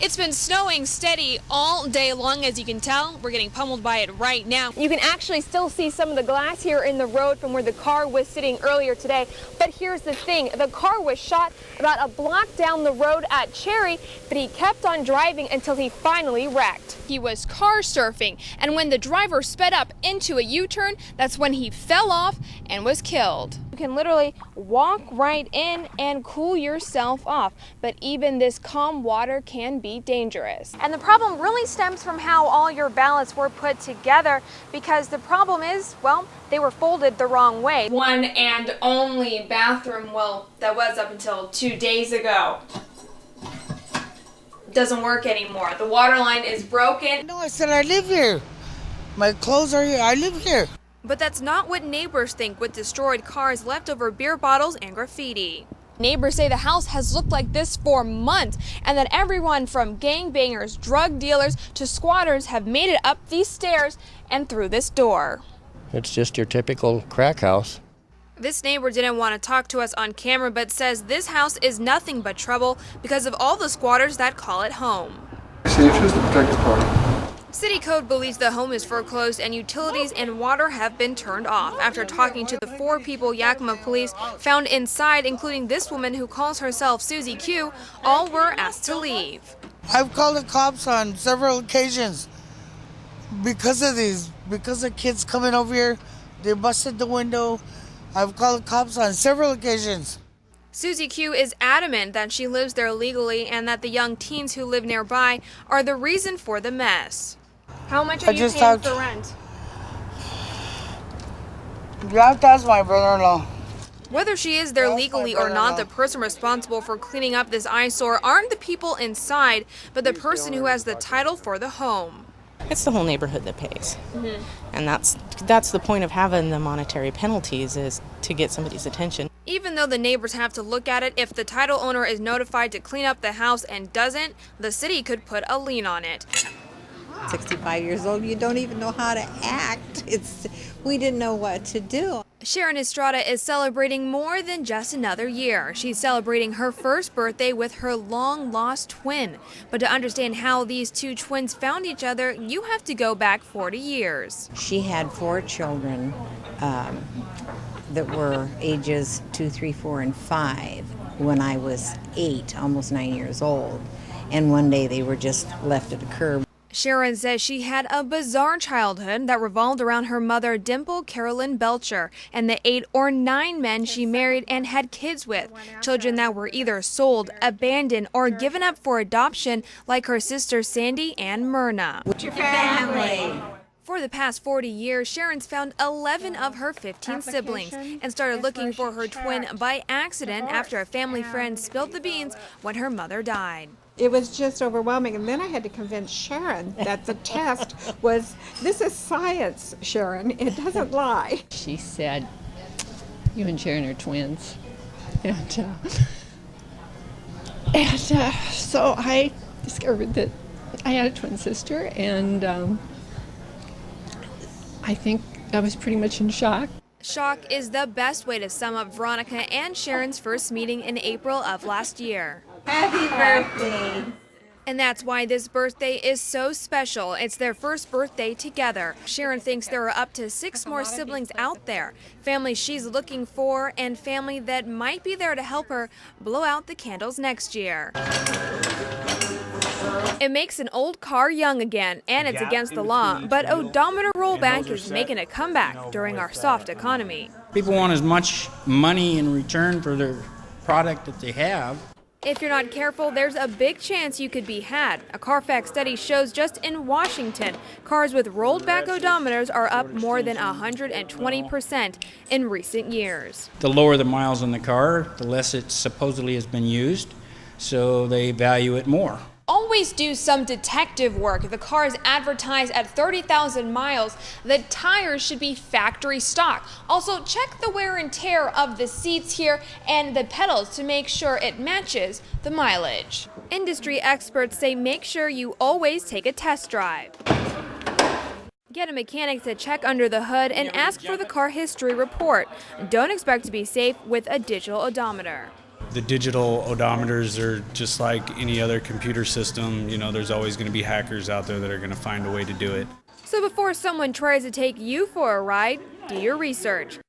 It's been snowing steady all day long, as you can tell. We're getting pummeled by it right now. You can actually still see some of the glass here in the road from where the car was sitting earlier today. But here's the thing. The car was shot about a block down the road at Cherry, but he kept on driving until he finally wrecked. He was car surfing, and when the driver sped up into a U-turn, that's when he fell off and was killed. You can literally walk right in and cool yourself off, but even this calm water can be dangerous. And the problem really stems from how all your ballots were put together, because the problem is, well, they were folded the wrong way. One and only bathroom, well, that was up until 2 days ago. Doesn't work anymore. The water line is broken. No, I said I live here. My clothes are here. I live here. But that's not what neighbors think with destroyed cars, leftover beer bottles, and graffiti. Neighbors say the house has looked like this for months, and that everyone from gangbangers, drug dealers, to squatters have made it up these stairs and through this door. It's just your typical crack house. This neighbor didn't want to talk to us on camera, but says this house is nothing but trouble because of all the squatters that call it home. Safe is the protected part. City Code believes the home is foreclosed and utilities and water have been turned off. After talking to the 4 people Yakima police found inside, including this woman who calls herself Susie Q, all were asked to leave. I've called the cops on several occasions because of these, because of kids coming over here. They busted the window. I've called the cops on several occasions. Susie Q is adamant that she lives there legally and that the young teens who live nearby are the reason for the mess. How much are you paying for rent? You have to ask my brother-in-law. Whether she is there legally or not, the person responsible for cleaning up this eyesore aren't the people inside, but the person who has the title for the home. It's the whole neighborhood that pays. And that's the point of having the monetary penalties, is to get somebody's attention. Even though the neighbors have to look at it, if the title owner is notified to clean up the house and doesn't, the city could put a lien on it. 65 years old, you don't even know how to act. We didn't know what to do. Sharon Estrada is celebrating more than just another year. She's celebrating her first birthday with her long-lost twin. But to understand how these 2 twins found each other, you have to go back 40 years. She had 4 children that were ages 2, 3, 4, and 5 when I was 8, almost 9 years old. And one day they were just left at a curb. Sharon says she had a bizarre childhood that revolved around her mother, Dimple Carolyn Belcher, and the 8 or 9 men she married and had kids with. Children that were either sold, abandoned, or given up for adoption, like her sisters Sandy and Myrna. What's your family? For the past 40 years, Sharon's found 11 of her 15 siblings and started looking for her twin by accident after a family friend spilled the beans when her mother died. It was just overwhelming, and then I had to convince Sharon that the test was, this is science, Sharon, it doesn't lie. She said, you and Sharon are twins. And so I discovered that I had a twin sister, and I think I was pretty much in shock. Shock is the best way to sum up Veronica and Sharon's first meeting in April of last year. Happy birthday! And that's why this birthday is so special. It's their first birthday together. Sharon thinks there are up to 6 more siblings out there, family she's looking for, and family that might be there to help her blow out the candles next year. It makes an old car young again, and it's against the law, but odometer rollback is making a comeback during our soft economy. People want as much money in return for their product that they have. If you're not careful, there's a big chance you could be had. A Carfax study shows just in Washington, cars with rolled back odometers are up more than 120% in recent years. The lower the miles on the car, the less it supposedly has been used, so they value it more. Always do some detective work. If the car is advertised at 30,000 miles, the tires should be factory stock. Also, check the wear and tear of the seats here and the pedals to make sure it matches the mileage. Industry experts say make sure you always take a test drive. Get a mechanic to check under the hood and ask for the car history report. Don't expect to be safe with a digital odometer. The digital odometers are just like any other computer system. You know, there's always going to be hackers out there that are going to find a way to do it. So before someone tries to take you for a ride, do your research.